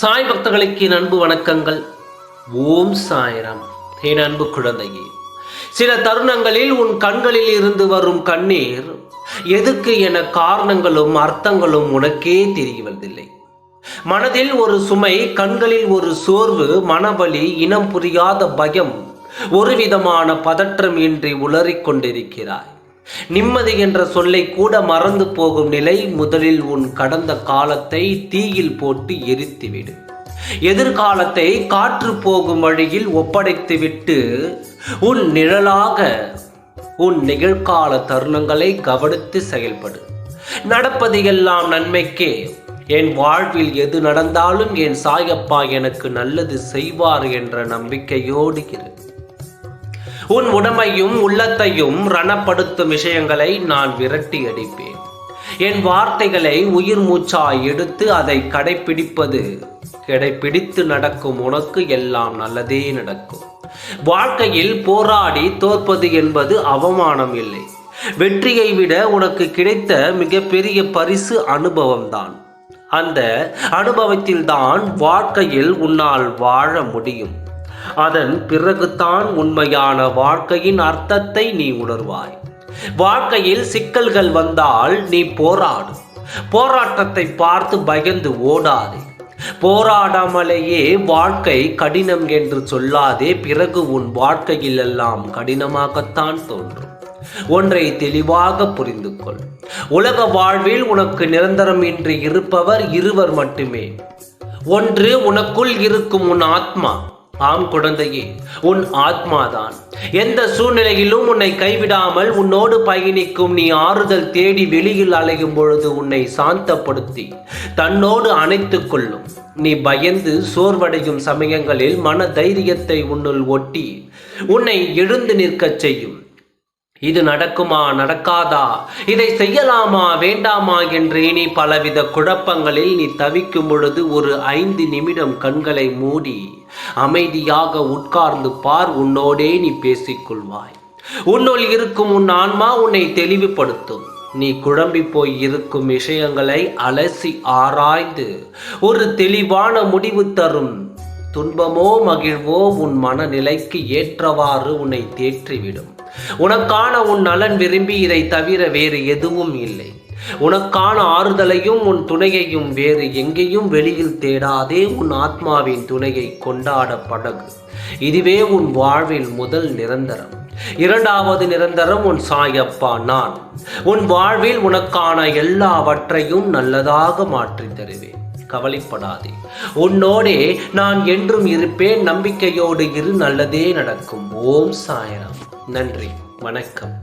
சாய் பக்தர்களுக்கு என் அன்பு வணக்கங்கள். ஓம் சாய்ராம். என் அன்பு குழந்தையே, சில தருணங்களில் உன் கண்களில் இருந்து வரும் கண்ணீர் எதுக்கு என காரணங்களும் அர்த்தங்களும் உனக்கே தெரியவதில்லை. மனதில் ஒரு சுமை, கண்களில் ஒரு சோர்வு, மனவலி, இனம் புரியாத பயம், ஒரு விதமான பதற்றம் இன்றி உளறிக் கொண்டிருக்கிறாய். நிம்மதி என்ற சொல்லை கூட மறந்து போகும் நிலை. முதலில் உன் கடந்த காலத்தை தீயில் போட்டு எரித்துவிடு. எதிர்காலத்தை காற்று போகும் வழியில் ஒப்படைத்துவிட்டு உன் நிழலாக உன் நிகழ்கால தருணங்களை கவனித்து செயல்படு. நடப்பது எல்லாம் நன்மைக்கே. என் வாழ்வில் எது நடந்தாலும் என் சாயப்பா எனக்கு நல்லது செய்வார் என்ற நம்பிக்கையோடு இரு. உன் உடமையும் உள்ளத்தையும் ரணப்படுத்தும் விஷயங்களை நான் விரட்டி அடிப்பேன். என் வார்த்தைகளை உயிர் மூச்சாய் எடுத்து அதை கடைப்பிடித்து நடக்கும் உனக்கு எல்லாம் நல்லதே நடக்கும். வாழ்க்கையில் போராடி தோற்பது என்பது அவமானம் இல்லை. வெற்றியை விட உனக்கு கிடைத்த மிகப்பெரிய பரிசு அனுபவம்தான். அந்த அனுபவத்தில்தான் வாழ்க்கையில் உன்னால் வாழ முடியும். அதன் பிறகுதான் உண்மையான வாழ்க்கையின் அர்த்தத்தை நீ உணர்வாய். வாழ்க்கையில் சிக்கல்கள் வந்தால் நீ போராடு. போராட்டத்தை பார்த்து பயந்து ஓடாதே. போராடாமலேயே வாழ்க்கை கடினம் என்று சொல்லாதே. பிறகு உன் வாழ்க்கையில் எல்லாம் கடினமாகத்தான் தோன்றும். ஒன்றை தெளிவாக புரிந்து கொள். உலக வாழ்வில் உனக்கு நிரந்தரம் இன்றி இருப்பவர் இருவர் மட்டுமே. ஒன்று உனக்குள் இருக்கும் உன் ஆத்மா. ஆம் குழந்தையே, உன் ஆத்மாதான் எந்த சூழ்நிலையிலும் உன்னை கைவிடாமல் உன்னோடு பயணிக்கும். நீ ஆறுதல் தேடி வெளியில் அலையும் பொழுது உன்னை சாந்தப்படுத்தி தன்னோடு அணைத்துக் கொள்ளும். நீ பயந்து சோர்வடையும் சமயங்களில் மன தைரியத்தை உன்னுள் ஒட்டி உன்னை எழுந்து நிற்கச் செய்யும். இது நடக்குமா நடக்காதா, இதை செய்யலாமா வேண்டாமா என்று நீ பலவித குழப்பங்களில் நீ தவிக்கும் பொழுது ஒரு 5 நிமிடம் கண்களை மூடி அமைதியாக உட்கார்ந்து பார். உன்னோடே நீ பேசிக்கொள்வாய். உன்னுள் இருக்கும் உன் ஆன்மா உன்னை தெளிவுபடுத்தும். நீ குழம்பி போய் இருக்கும் விஷயங்களை அலசி ஆராய்ந்து ஒரு தெளிவான முடிவு தரும். துன்பமோ மகிழ்வோ உன் மனநிலைக்கு ஏற்றவாறு உன்னை தேற்றிவிடும். உனக்கான உன் நலன் விரும்பி இதை தவிர வேறு எதுவும் இல்லை. உனக்கான ஆறுதலையும் உன் துணையையும் வேறு எங்கேயும் வெளியில் தேடாதே. உன் ஆத்மாவின் துணையை கொண்டாட பழகு. இதுவே உன் வாழ்வில் முதல் நிரந்தரம். இரண்டாவது நிரந்தரம் உன் சாயப்பா நான். உன் வாழ்வில் உனக்கான எல்லாவற்றையும் நல்லதாக மாற்றி தருவேன். கவலைப்படாதே. உன்னோடே நான் என்றும் இருப்பேன். நம்பிக்கையோடு இரு. நல்லதே நடக்கும். ஓம் சாய்ராம். நன்றி, வணக்கம்.